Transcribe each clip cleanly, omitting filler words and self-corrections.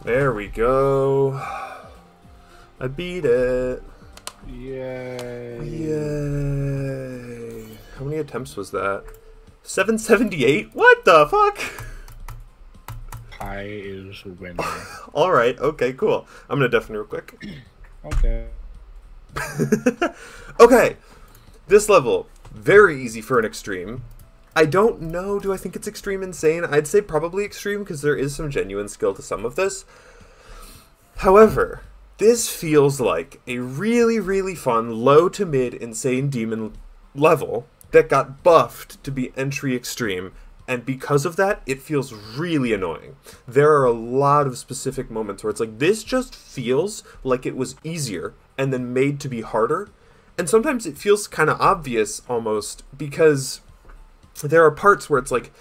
There we go. I beat it. Yay. Yay. How many attempts was that? 778? What the fuck? Pi is winning. Alright, okay, cool. I'm gonna deafen real quick. Okay. Okay. This level, very easy for an extreme. I don't know, do I think it's extreme insane? I'd say probably extreme because there is some genuine skill to some of this. However, this feels like a really, really fun low to mid insane demon level that got buffed to be entry extreme, and because of that, it feels really annoying. There are a lot of specific moments where it's like, this just feels like it was easier and then made to be harder, and sometimes it feels kind of obvious almost, because there are parts where it's like,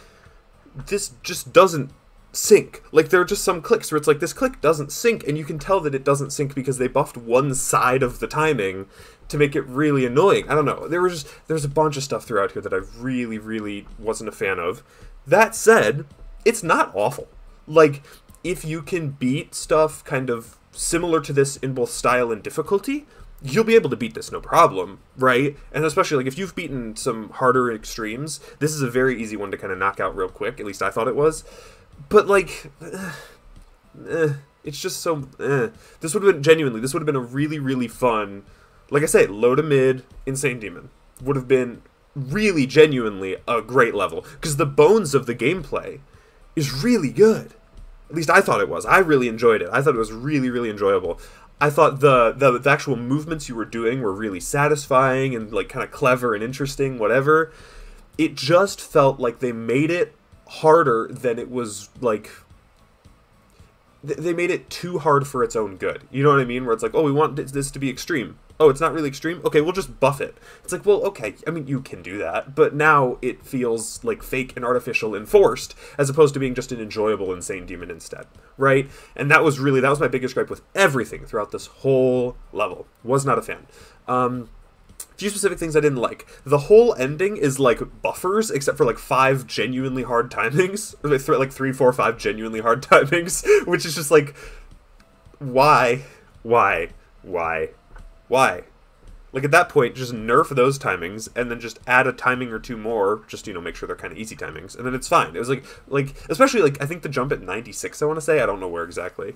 this just doesn't sync. Like, there are just some clicks where it's like, this click doesn't sync, and you can tell that it doesn't sync because they buffed one side of the timing to make it really annoying. I don't know. There's a bunch of stuff throughout here that I really, really wasn't a fan of. That said, it's not awful. Like, if you can beat stuff kind of similar to this in both style and difficulty, you'll be able to beat this no problem, right? And especially, like, if you've beaten some harder extremes, this is a very easy one to kind of knock out real quick. At least I thought it was. But, like, it's just so, This would have been, genuinely, this would have been a really, really fun, like I say, low to mid, Insane Demon. Would have been really, genuinely a great level. Because the bones of the gameplay is really good. At least I thought it was. I really enjoyed it. I thought it was really, really enjoyable. I thought the actual movements you were doing were really satisfying and, like, kind of clever and interesting, whatever. It just felt like they made it harder than it was, like, they made it too hard for its own good. You know what I mean? Where it's like, oh, we want this to be extreme. Oh, it's not really extreme? Okay, we'll just buff it. It's like, well, okay, I mean, you can do that, but now it feels like fake and artificial and forced, as opposed to being just an enjoyable Insane Demon instead, right? And that was my biggest gripe with everything throughout this whole level. Was not a fan. Few specific things I didn't like. The whole ending is like buffers, except for like 5 genuinely hard timings. Or like 3, 4, 5 genuinely hard timings, which is just like, why? Why? Why? Why? Like, at that point, just nerf those timings, and then just add a timing or two more, just, you know, make sure they're kind of easy timings, and then it's fine. It was like, especially, like, I think the jump at 96, I want to say, I don't know where exactly.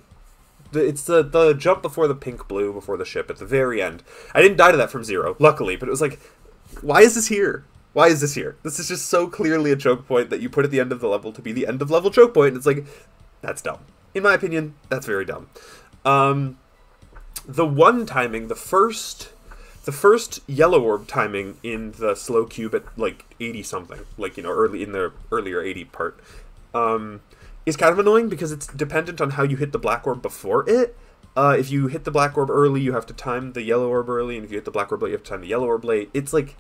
It's the jump before the pink blue, before the ship, at the very end. I didn't die to that from 0, luckily, but it was like, why is this here? Why is this here? This is just so clearly a choke point that you put at the end of the level to be the end of level choke point, and it's like, that's dumb. In my opinion, that's very dumb. The one timing, the first yellow orb timing in the slow cube at like 80 something, like, you know, early in the earlier 80 part, is kind of annoying because it's dependent on how you hit the black orb before it. If you hit the black orb early, you have to time the yellow orb early, and if you hit the black orb late, you have to time the yellow orb late. It's like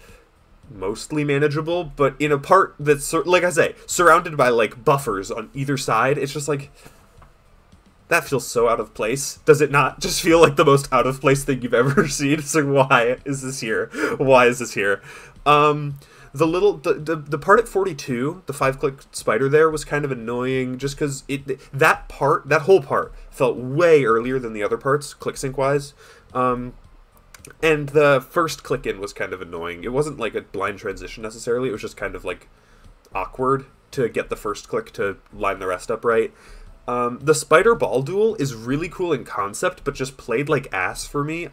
mostly manageable, but in a part that's, like I say, surrounded by like buffers on either side, it's just like, that feels so out of place. Does it not just feel like the most out of place thing you've ever seen? It's like, why is this here? Why is this here? The part at 42, the 5-click spider there, was kind of annoying just because that whole part felt way earlier than the other parts, click sync wise. And the first click in was kind of annoying. It wasn't like a blind transition necessarily, it was just kind of like awkward to get the first click to line the rest up right. The spider ball duel is really cool in concept, but just played like ass for me.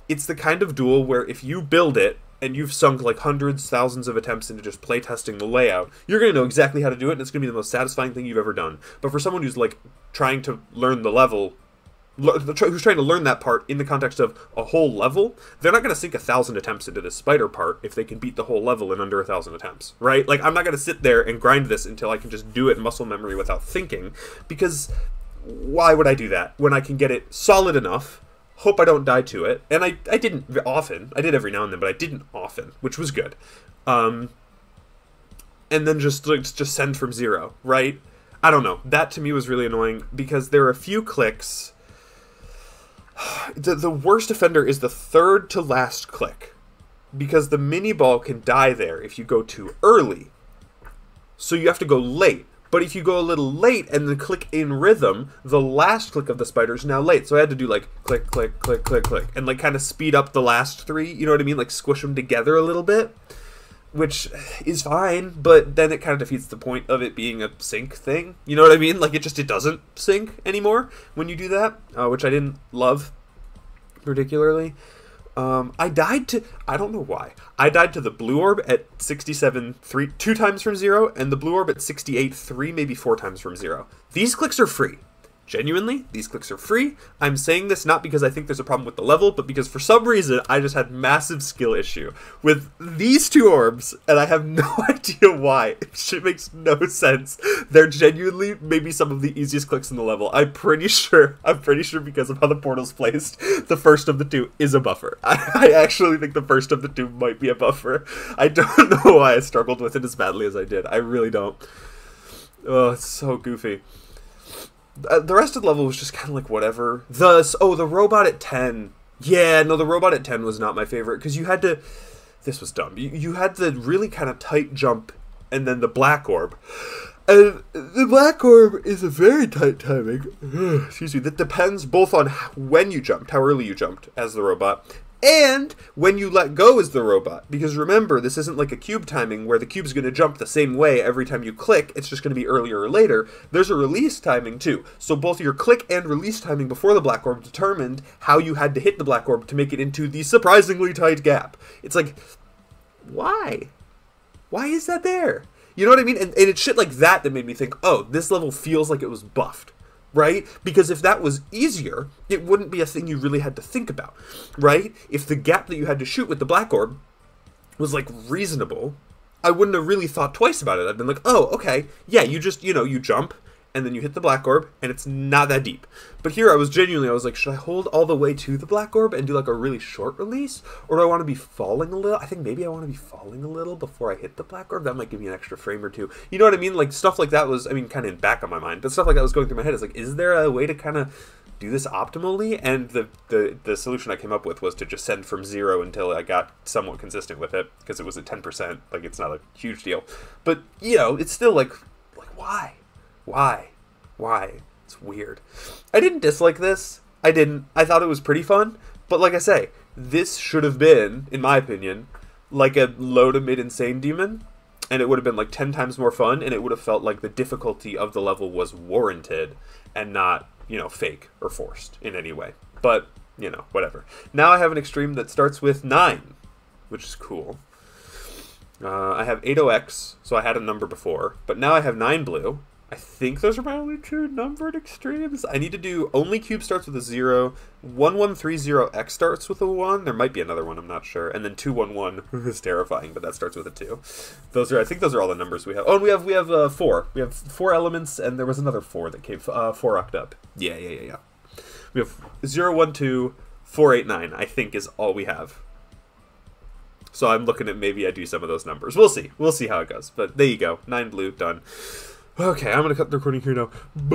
It's the kind of duel where if you build it, and you've sunk like hundreds, thousands of attempts into just playtesting the layout, you're going to know exactly how to do it, and it's going to be the most satisfying thing you've ever done. But for someone who's like trying to learn the level, who's trying to learn that part in the context of a whole level, they're not going to sink 1,000 attempts into this spider part if they can beat the whole level in under 1,000 attempts, right? Like, I'm not going to sit there and grind this until I can just do it in muscle memory without thinking, because why would I do that when I can get it solid enough? Hope I don't die to it. And I didn't often. I did every now and then, but I didn't often, which was good. And then just send from 0, right? I don't know. That to me was really annoying because there are a few clicks. The worst offender is the third to last click, because the mini ball can die there if you go too early. So you have to go late. But if you go a little late and then click in rhythm, the last click of the spider is now late. So I had to do like click, click, click, click, click, and like kind of speed up the last three, you know what I mean? Like squish them together a little bit, which is fine, but then it kind of defeats the point of it being a sync thing. You know what I mean? Like it doesn't sync anymore when you do that, which I didn't love particularly. I don't know why. I died to the blue orb at 67.3 2 times from 0, and the blue orb at 68.3 maybe 4 times from 0. These clicks are free. Genuinely, these clicks are free. I'm saying this not because I think there's a problem with the level, but because for some reason I just had massive skill issue with these 2 orbs, and I have no idea why. It makes no sense. They're genuinely maybe some of the easiest clicks in the level. I'm pretty sure because of how the portal's placed, the first of the 2 is a buffer. I actually think the first of the 2 might be a buffer. I don't know why I struggled with it as badly as I did. I really don't. Oh, it's so goofy. The rest of the level was just kind of like whatever. The robot at 10. Yeah, no, the robot at 10 was not my favorite because you had to... This was dumb. You had the really kind of tight jump and then the black orb. And the black orb is a very tight timing. Excuse me. That depends both on when you jumped, how early you jumped as the robot, and when you let go as the robot. Because remember, this isn't like a cube timing where the cube's going to jump the same way every time you click. It's just going to be earlier or later. There's a release timing too. So both your click and release timing before the black orb determined how you had to hit the black orb to make it into the surprisingly tight gap. It's like, why? Why is that there? You know what I mean? And it's shit like that that made me think, oh, this level feels like it was buffed. Right? Because if that was easier, it wouldn't be a thing you really had to think about, right? If the gap that you had to shoot with the black orb was, like, reasonable, I wouldn't have really thought twice about it. I'd been like, oh, okay, yeah, you just, you jump, and then you hit the black orb, and it's not that deep. But here I was like, should I hold all the way to the black orb and do, like, a really short release? Or do I want to be falling a little? I think maybe I want to be falling a little before I hit the black orb. That might give me an extra frame or two. You know what I mean? Like, stuff like that was, kind of in back of my mind. But stuff like that was going through my head. It's like, is there a way to kind of do this optimally? And the solution I came up with was to just send from 0 until I got somewhat consistent with it. Because it was at 10%. Like, it's not a huge deal. But, it's still like why? Why? It's weird. I didn't dislike this. I didn't. I thought it was pretty fun. But like I say, this should have been, in my opinion, like a low to mid insane demon. And it would have been like 10 times more fun. And it would have felt like the difficulty of the level was warranted and not, fake or forced in any way. But, whatever. Now I have an extreme that starts with 9, which is cool. I have 80X, so I had a number before. But now I have 9 blue. I think those are my only 2 numbered extremes. I need to do only cube starts with a 0, 1130X starts with a 1. There might be another one, I'm not sure. And then 211 is terrifying, but that starts with a 2. I think those are all the numbers we have. Oh, and we have 4. We have 4 elements, and there was another 4 that came 4 octup. Yeah. We have 0, 1, 2, 4, 8, 9. I think is all we have. So I'm looking at maybe I do some of those numbers. We'll see. We'll see how it goes. But there you go. 9 blue done. Okay, I'm going to cut the recording here now. Bye.